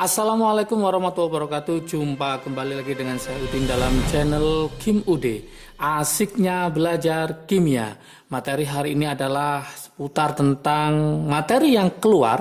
Assalamualaikum warahmatullahi wabarakatuh. Jumpa kembali lagi dengan saya Udin dalam channel Kim Ude. Asiknya belajar kimia. Materi hari ini adalah seputar tentang materi yang keluar,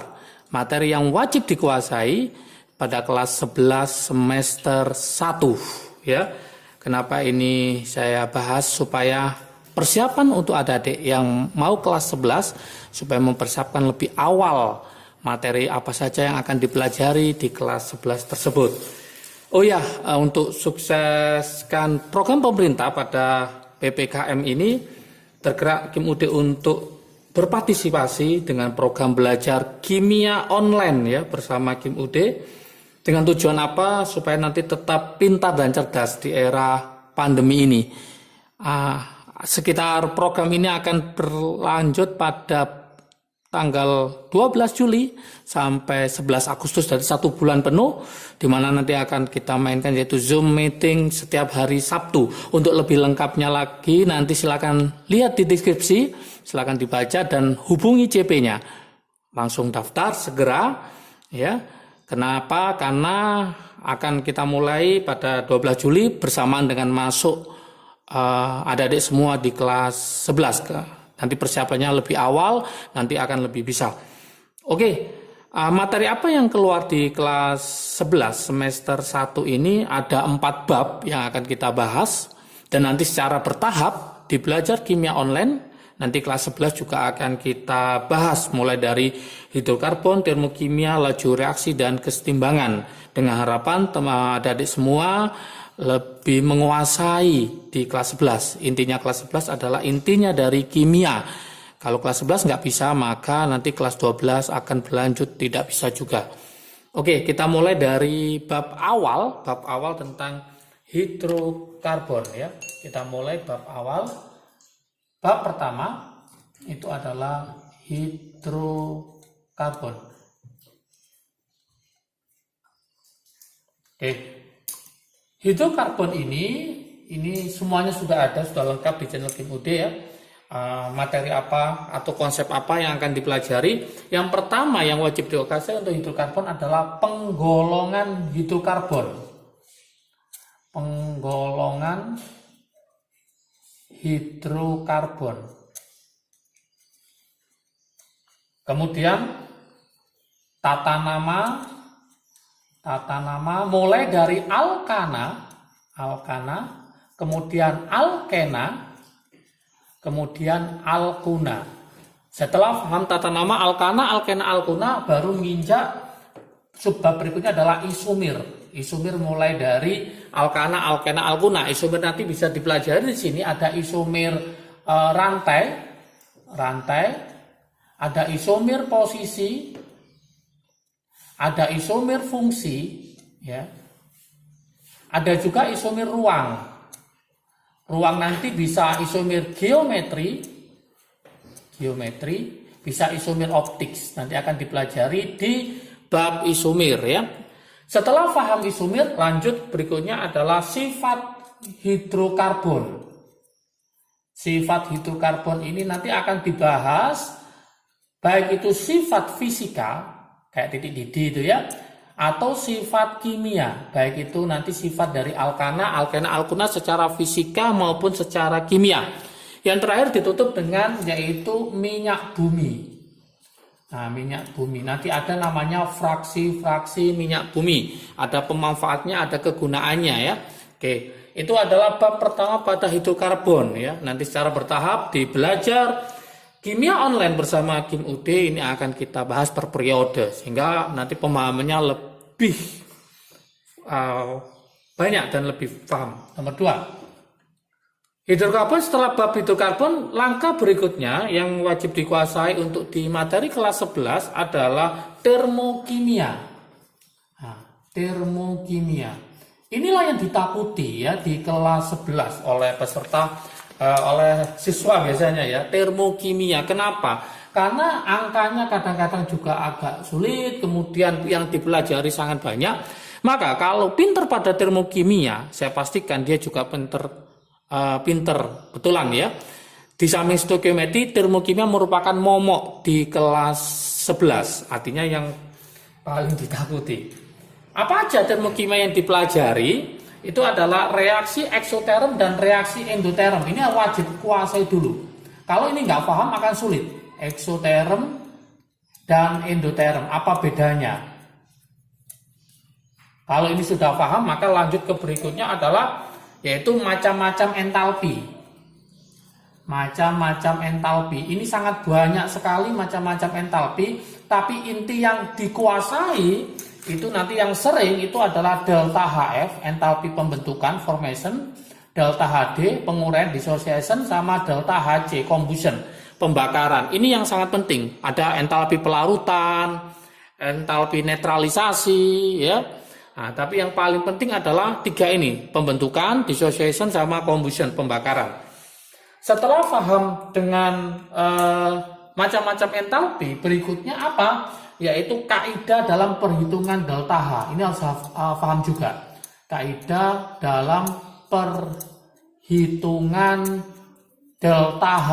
materi yang wajib dikuasai pada kelas 11 semester 1 ya. Kenapa ini saya bahas supaya persiapan untuk adik-adik yang mau kelas 11 supaya mempersiapkan lebih awal materi apa saja yang akan dipelajari di kelas 11 tersebut. Oh ya, untuk sukseskan program pemerintah pada PPKM ini, tergerak Kim Ude untuk berpartisipasi dengan program belajar kimia online ya bersama Kim Ude. Dengan tujuan apa? Supaya nanti tetap pintar dan cerdas di era pandemi ini. Sekitar program ini akan berlanjut pada tanggal 12 Juli sampai 11 Agustus, dari 1 bulan penuh, di mana nanti akan kita mainkan yaitu Zoom meeting setiap hari Sabtu. Untuk lebih lengkapnya lagi nanti silakan lihat di deskripsi, silakan dibaca dan hubungi CP-nya. Langsung daftar segera ya. Kenapa? Karena akan kita mulai pada 12 Juli bersamaan dengan masuk adik-adik semua di kelas 11. Nanti persiapannya lebih awal, nanti akan lebih bisa. Oke, materi apa yang keluar di kelas 11 semester 1 ini? Ada 4 bab yang akan kita bahas. Dan nanti secara bertahap di belajar kimia online, nanti kelas 11 juga akan kita bahas. Mulai dari hidrokarbon, termokimia, laju reaksi, dan kesetimbangan. Dengan harapan adik-adik semua lebih menguasai di kelas 11. Intinya kelas 11 adalah intinya dari kimia. Kalau kelas 11 nggak bisa, maka nanti kelas 12 akan berlanjut tidak bisa juga. Oke, kita mulai dari bab awal tentang hidrokarbon ya. Kita mulai bab awal. Bab pertama itu adalah hidrokarbon. Oke. Hidrokarbon ini semuanya sudah ada, sudah lengkap di channel Kim Ude ya. Materi apa atau konsep apa yang akan dipelajari. Yang pertama yang wajib dikuasai untuk hidrokarbon adalah penggolongan hidrokarbon. Penggolongan hidrokarbon. Kemudian tata nama mulai dari alkana, kemudian alkena, kemudian alkuna. Setelah paham tata nama alkana, alkena, alkuna, baru menginjak subbab berikutnya adalah isomir. Isomir mulai dari alkana, alkena, alkuna. Isomir nanti bisa dipelajari di sini. Ada isomir rantai, ada isomir posisi, ada isomir fungsi, ya. Ada juga isomir ruang. Ruang nanti bisa isomir geometri, bisa isomir optik. Nanti akan dipelajari di bab isomir, ya. Setelah paham isomir, lanjut berikutnya adalah sifat hidrokarbon. Sifat hidrokarbon ini nanti akan dibahas, baik itu sifat fisika, kayak titik didih itu ya, atau sifat kimia, baik itu nanti sifat dari alkana, alkena, alkuna secara fisika maupun secara kimia. Yang terakhir ditutup dengan yaitu minyak bumi. Nah, minyak bumi nanti ada namanya fraksi-fraksi minyak bumi, ada pemanfaatnya, ada kegunaannya ya. Oke, itu adalah bab pertama pada hidrokarbon ya. Nanti secara bertahap dibelajar kimia online bersama Kim Ude ini akan kita bahas per periode sehingga nanti pemahamannya lebih banyak dan lebih paham. Nomor 2, hidrokarbon. Setelah bab hidrokarbon, langkah berikutnya yang wajib dikuasai untuk di materi kelas 11 adalah termokimia. Nah, termokimia inilah yang ditakuti ya di kelas 11 oleh peserta, oleh siswa biasanya ya, termokimia. Kenapa? Karena angkanya kadang-kadang juga agak sulit, kemudian yang dipelajari sangat banyak. Maka kalau pinter pada termokimia, saya pastikan dia juga pinter betulan ya. Di samping stoikiometri, termokimia merupakan momok di kelas 11, artinya yang paling ditakuti. Apa aja termokimia yang dipelajari? Itu adalah reaksi eksoterm dan reaksi endoterm. Ini wajib kuasai dulu. Kalau ini nggak paham akan sulit. Eksoterm dan endoterm, apa bedanya? Kalau ini sudah paham, maka lanjut ke berikutnya adalah yaitu macam-macam entalpi. Macam-macam entalpi. Ini sangat banyak sekali macam-macam entalpi, tapi inti yang dikuasai itu nanti yang sering itu adalah delta HF, entalpi pembentukan, formation, delta HD, penguraian, dissociation, sama delta HC, combustion, pembakaran. Ini yang sangat penting. Ada entalpi pelarutan, entalpi netralisasi, ya. Nah, tapi yang paling penting adalah 3 ini, pembentukan, dissociation, sama combustion, pembakaran. Setelah paham dengan macam-macam entalpi, berikutnya apa? Yaitu kaidah dalam perhitungan delta H. Ini harus paham juga. Kaidah dalam perhitungan delta H.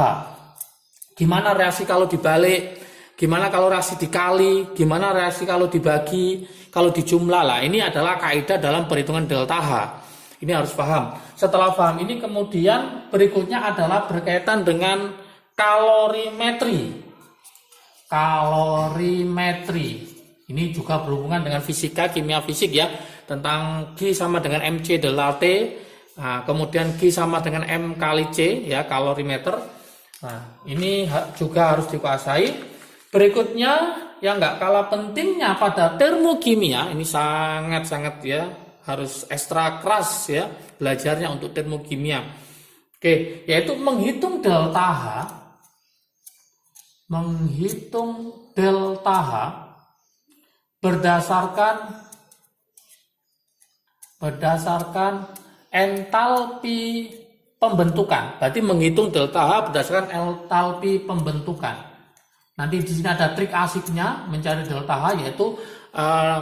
Gimana reaksi kalau dibalik? Gimana kalau reaksi dikali? Gimana reaksi kalau dibagi? Kalau dijumlah lah. Ini adalah kaidah dalam perhitungan delta H. Ini harus paham. Setelah paham ini kemudian berikutnya adalah berkaitan dengan kalorimetri. Kalorimetri. Ini juga berhubungan dengan fisika, kimia fisik ya. Tentang G sama dengan MC delta T. Nah, kemudian G sama dengan M kali C ya, kalorimeter. Nah, ini juga harus dikuasai. Berikutnya yang nggak kalah pentingnya pada termokimia, ini sangat-sangat ya, harus ekstra keras ya belajarnya untuk termokimia. Oke, yaitu menghitung delta H. Menghitung delta H berdasarkan entalpi pembentukan. Berarti menghitung delta H berdasarkan entalpi pembentukan. Nanti di sini ada trik asiknya mencari delta H, yaitu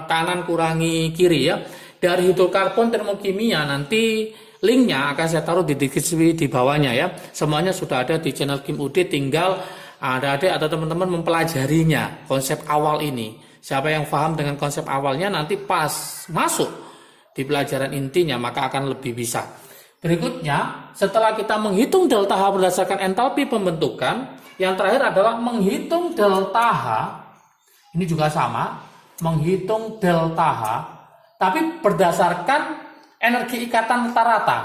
kanan kurangi kiri ya. Dari hidrokarbon termokimia nanti linknya akan saya taruh di deskripsi di bawahnya ya. Semuanya sudah ada di channel Kim UD, tinggal adik-adik atau teman-teman mempelajarinya, konsep awal ini. Siapa yang paham dengan konsep awalnya nanti pas masuk di pelajaran intinya maka akan lebih bisa. Berikutnya, setelah kita menghitung delta H berdasarkan entalpi pembentukan, yang terakhir adalah menghitung delta H. Ini juga sama, menghitung delta H, tapi berdasarkan energi ikatan rata-rata.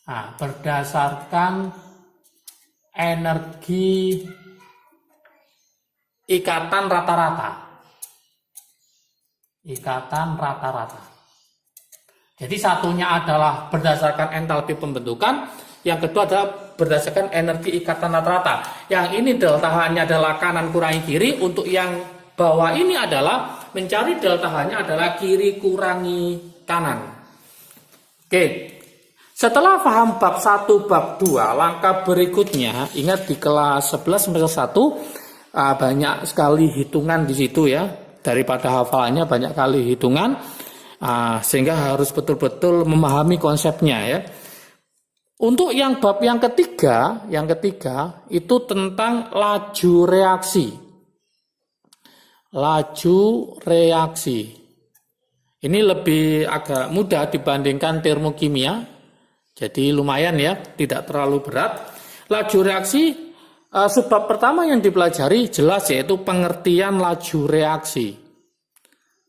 Nah, berdasarkan energi ikatan rata-rata. Ikatan rata-rata. Jadi satunya adalah berdasarkan entalpi pembentukan, yang kedua adalah berdasarkan energi ikatan rata-rata. Yang ini delta H-nya adalah kanan kurangi kiri, untuk yang bawah ini adalah mencari delta H-nya adalah kiri kurangi kanan. Oke. Setelah paham bab 1, bab 2, langkah berikutnya, ingat di kelas 11 semester 1 banyak sekali hitungan di situ ya. Daripada hafalannya banyak kali hitungan, sehingga harus betul-betul memahami konsepnya ya. Untuk yang bab yang ketiga itu tentang laju reaksi. Laju reaksi. Ini lebih agak mudah dibandingkan termokimia. Jadi lumayan ya, tidak terlalu berat. Laju reaksi, subbab pertama yang dipelajari jelas yaitu pengertian laju reaksi.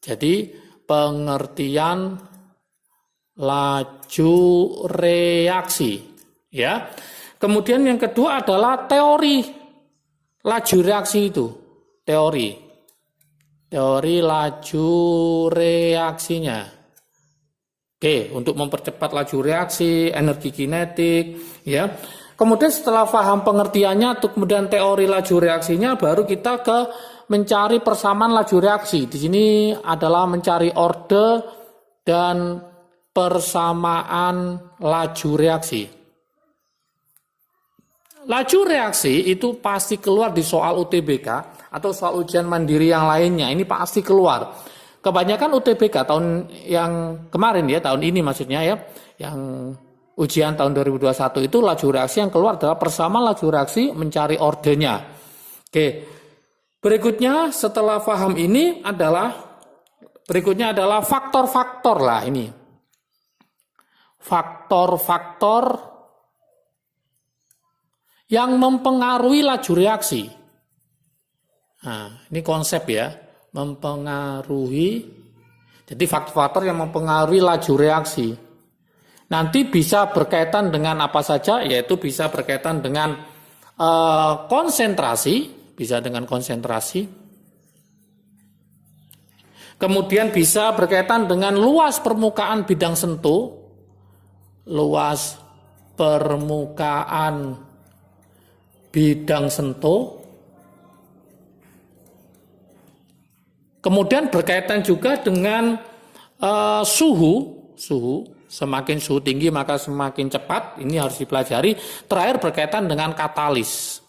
Jadi pengertian laju reaksi, ya. Kemudian yang kedua adalah teori laju reaksi itu, teori laju reaksinya. Oke, untuk mempercepat laju reaksi, energi kinetik, ya. Kemudian setelah paham pengertiannya, kemudian teori laju reaksinya, baru kita ke mencari persamaan laju reaksi. Di sini adalah mencari orde dan persamaan laju reaksi. Laju reaksi itu pasti keluar di soal UTBK atau soal ujian mandiri yang lainnya. Ini pasti keluar. Kebanyakan UTBK tahun yang kemarin ya, tahun ini maksudnya ya, yang ujian tahun 2021 itu laju reaksi yang keluar adalah persamaan laju reaksi mencari ordenya. Oke. Berikutnya setelah paham ini adalah Berikutnya adalah faktor-faktor lah ini. Faktor-faktor yang mempengaruhi laju reaksi. Nah, ini konsep ya, mempengaruhi. Jadi faktor-faktor yang mempengaruhi laju reaksi. Nanti bisa berkaitan dengan apa saja, yaitu bisa berkaitan dengan konsentrasi, bisa dengan konsentrasi. Kemudian bisa berkaitan dengan luas permukaan bidang sentuh, luas permukaan bidang sentuh. Kemudian berkaitan juga dengan suhu. Semakin suhu tinggi maka semakin cepat, ini harus dipelajari. Terakhir berkaitan dengan katalis.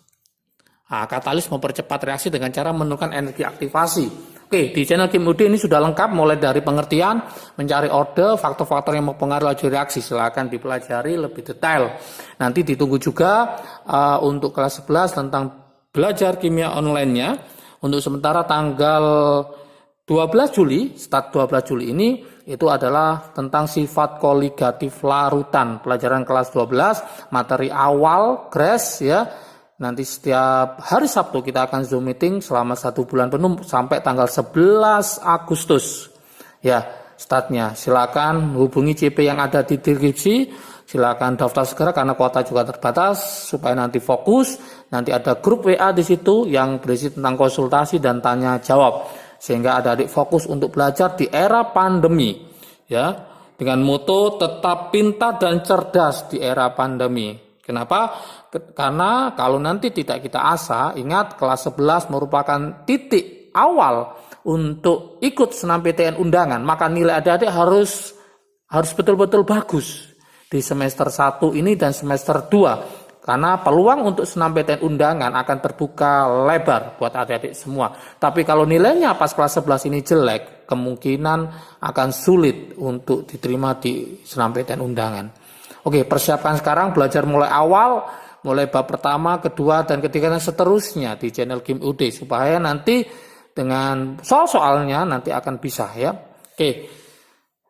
Nah, katalis mempercepat reaksi dengan cara menurunkan energi aktivasi. Oke, di channel Kim UD ini sudah lengkap mulai dari pengertian, mencari orde, faktor-faktor yang mempengaruhi laju reaksi. Silakan dipelajari lebih detail. Nanti ditunggu juga untuk kelas 11 tentang belajar kimia online-nya. Untuk sementara tanggal 12 Juli, start 12 Juli ini, itu adalah tentang sifat koligatif larutan. Pelajaran kelas 12, materi awal, GRES ya. Nanti setiap hari Sabtu kita akan Zoom meeting selama 1 bulan penuh sampai tanggal 11 Agustus. Ya, startnya. Silakan hubungi CP yang ada di deskripsi. Silakan daftar segera karena kuota juga terbatas supaya nanti fokus. Nanti ada grup WA di situ yang berisi tentang konsultasi dan tanya jawab. Sehingga adik-adik fokus untuk belajar di era pandemi, ya, dengan moto tetap pintar dan cerdas di era pandemi. Kenapa? Karena kalau nanti tidak kita asah, ingat kelas 11 merupakan titik awal untuk ikut senam PTN undangan, maka nilai adik-adik harus betul-betul bagus di semester 1 ini dan semester 2. Karena peluang untuk senam PTN undangan akan terbuka lebar buat adik-adik semua. Tapi kalau nilainya pas kelas 11 ini jelek, kemungkinan akan sulit untuk diterima di senam PTN undangan. Oke, persiapkan sekarang belajar mulai awal, mulai bab pertama, kedua, dan ketiga, dan seterusnya di channel Kim UD. Supaya nanti dengan soal-soalnya nanti akan bisa ya. Oke,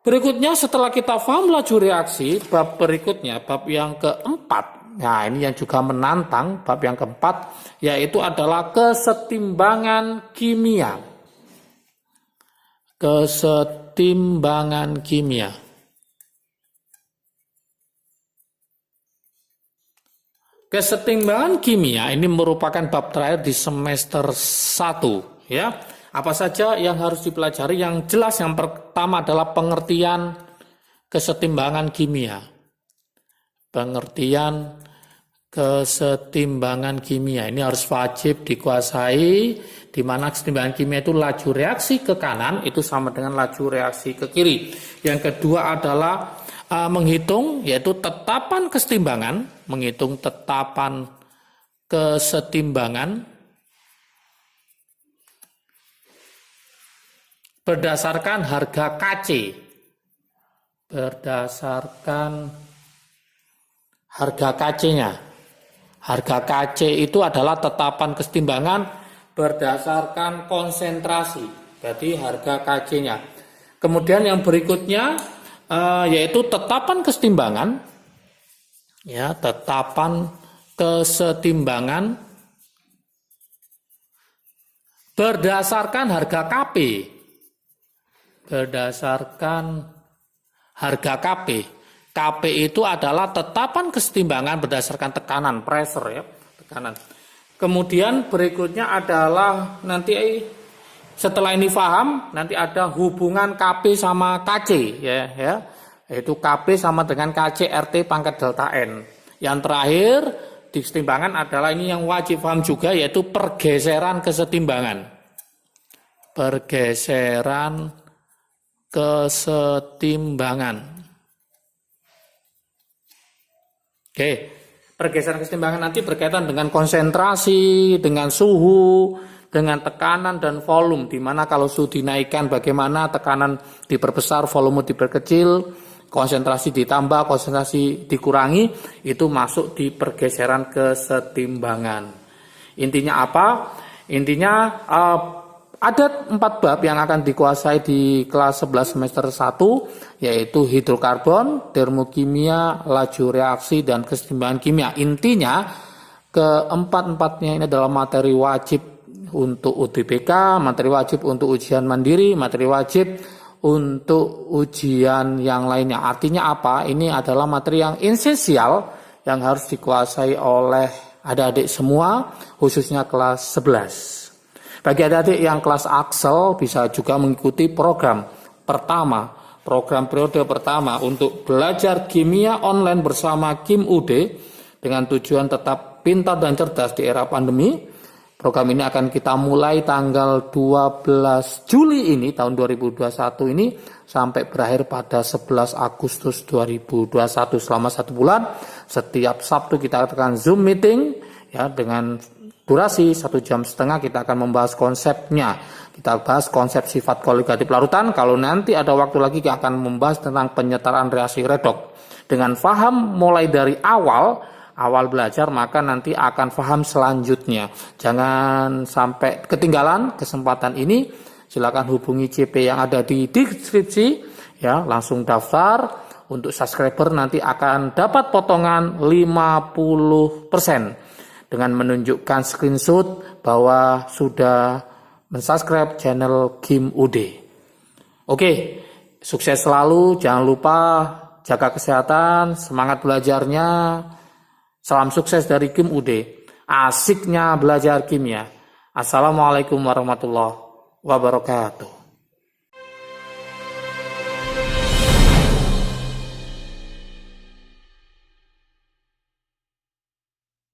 berikutnya setelah kita paham laju reaksi, bab berikutnya, bab yang keempat. Nah, ini yang juga menantang, bab yang keempat, yaitu adalah kesetimbangan kimia. Kesetimbangan kimia. Kesetimbangan kimia ini merupakan bab terakhir di semester 1. Ya. Apa saja yang harus dipelajari? Yang jelas yang pertama adalah pengertian kesetimbangan kimia. Pengertian kesetimbangan kimia ini harus wajib dikuasai, di mana kesetimbangan kimia itu laju reaksi ke kanan itu sama dengan laju reaksi ke kiri. Yang kedua adalah menghitung, yaitu tetapan kesetimbangan, menghitung tetapan kesetimbangan berdasarkan harga KC, berdasarkan harga KC-nya. Harga KC itu adalah tetapan kesetimbangan berdasarkan konsentrasi, berarti harga KC-nya. Kemudian yang berikutnya yaitu tetapan kesetimbangan, ya, tetapan kesetimbangan berdasarkan harga KP, berdasarkan harga KP. KP itu adalah tetapan kesetimbangan berdasarkan tekanan, pressure ya, tekanan. Kemudian berikutnya adalah nanti setelah ini paham, nanti ada hubungan KP sama KC ya, yaitu KP sama dengan KC RT pangkat delta N. Yang terakhir di kesetimbangan adalah ini yang wajib paham juga, yaitu pergeseran kesetimbangan. Pergeseran kesetimbangan. Oke, pergeseran kesetimbangan nanti berkaitan dengan konsentrasi, dengan suhu, dengan tekanan dan volume. Di mana kalau suhu dinaikkan bagaimana, tekanan diperbesar, volume diperkecil, konsentrasi ditambah, konsentrasi dikurangi, itu masuk di pergeseran kesetimbangan. Intinya apa? Intinya Ada 4 bab yang akan dikuasai di kelas 11 semester 1, yaitu hidrokarbon, termokimia, laju reaksi, dan keseimbangan kimia. Intinya, keempat-empatnya ini adalah materi wajib untuk UTBK, materi wajib untuk ujian mandiri, materi wajib untuk ujian yang lainnya. Artinya apa? Ini adalah materi yang esensial yang harus dikuasai oleh adik-adik semua, khususnya kelas 11. Bagi adik-adik yang kelas Axel bisa juga mengikuti program periode pertama untuk belajar kimia online bersama Kim UD dengan tujuan tetap pintar dan cerdas di era pandemi. Program ini akan kita mulai tanggal 12 Juli ini tahun 2021 ini sampai berakhir pada 11 Agustus 2021 selama 1 bulan. Setiap Sabtu kita akan Zoom meeting ya dengan durasi 1,5 jam. Kita akan membahas konsepnya. Kita bahas konsep sifat koligatif larutan. Kalau nanti ada waktu lagi kita akan membahas tentang penyetaraan reaksi redoks. Dengan paham mulai dari awal belajar, maka nanti akan paham selanjutnya. Jangan sampai ketinggalan kesempatan ini. Silakan hubungi CP yang ada di deskripsi ya, langsung daftar. Untuk subscriber nanti akan dapat potongan 50% dengan menunjukkan screenshot bahwa sudah mensubscribe channel Kim UD. Oke, sukses selalu, jangan lupa jaga kesehatan, semangat belajarnya. Salam sukses dari Kim UD. Asiknya belajar kimia. Assalamualaikum warahmatullahi wabarakatuh.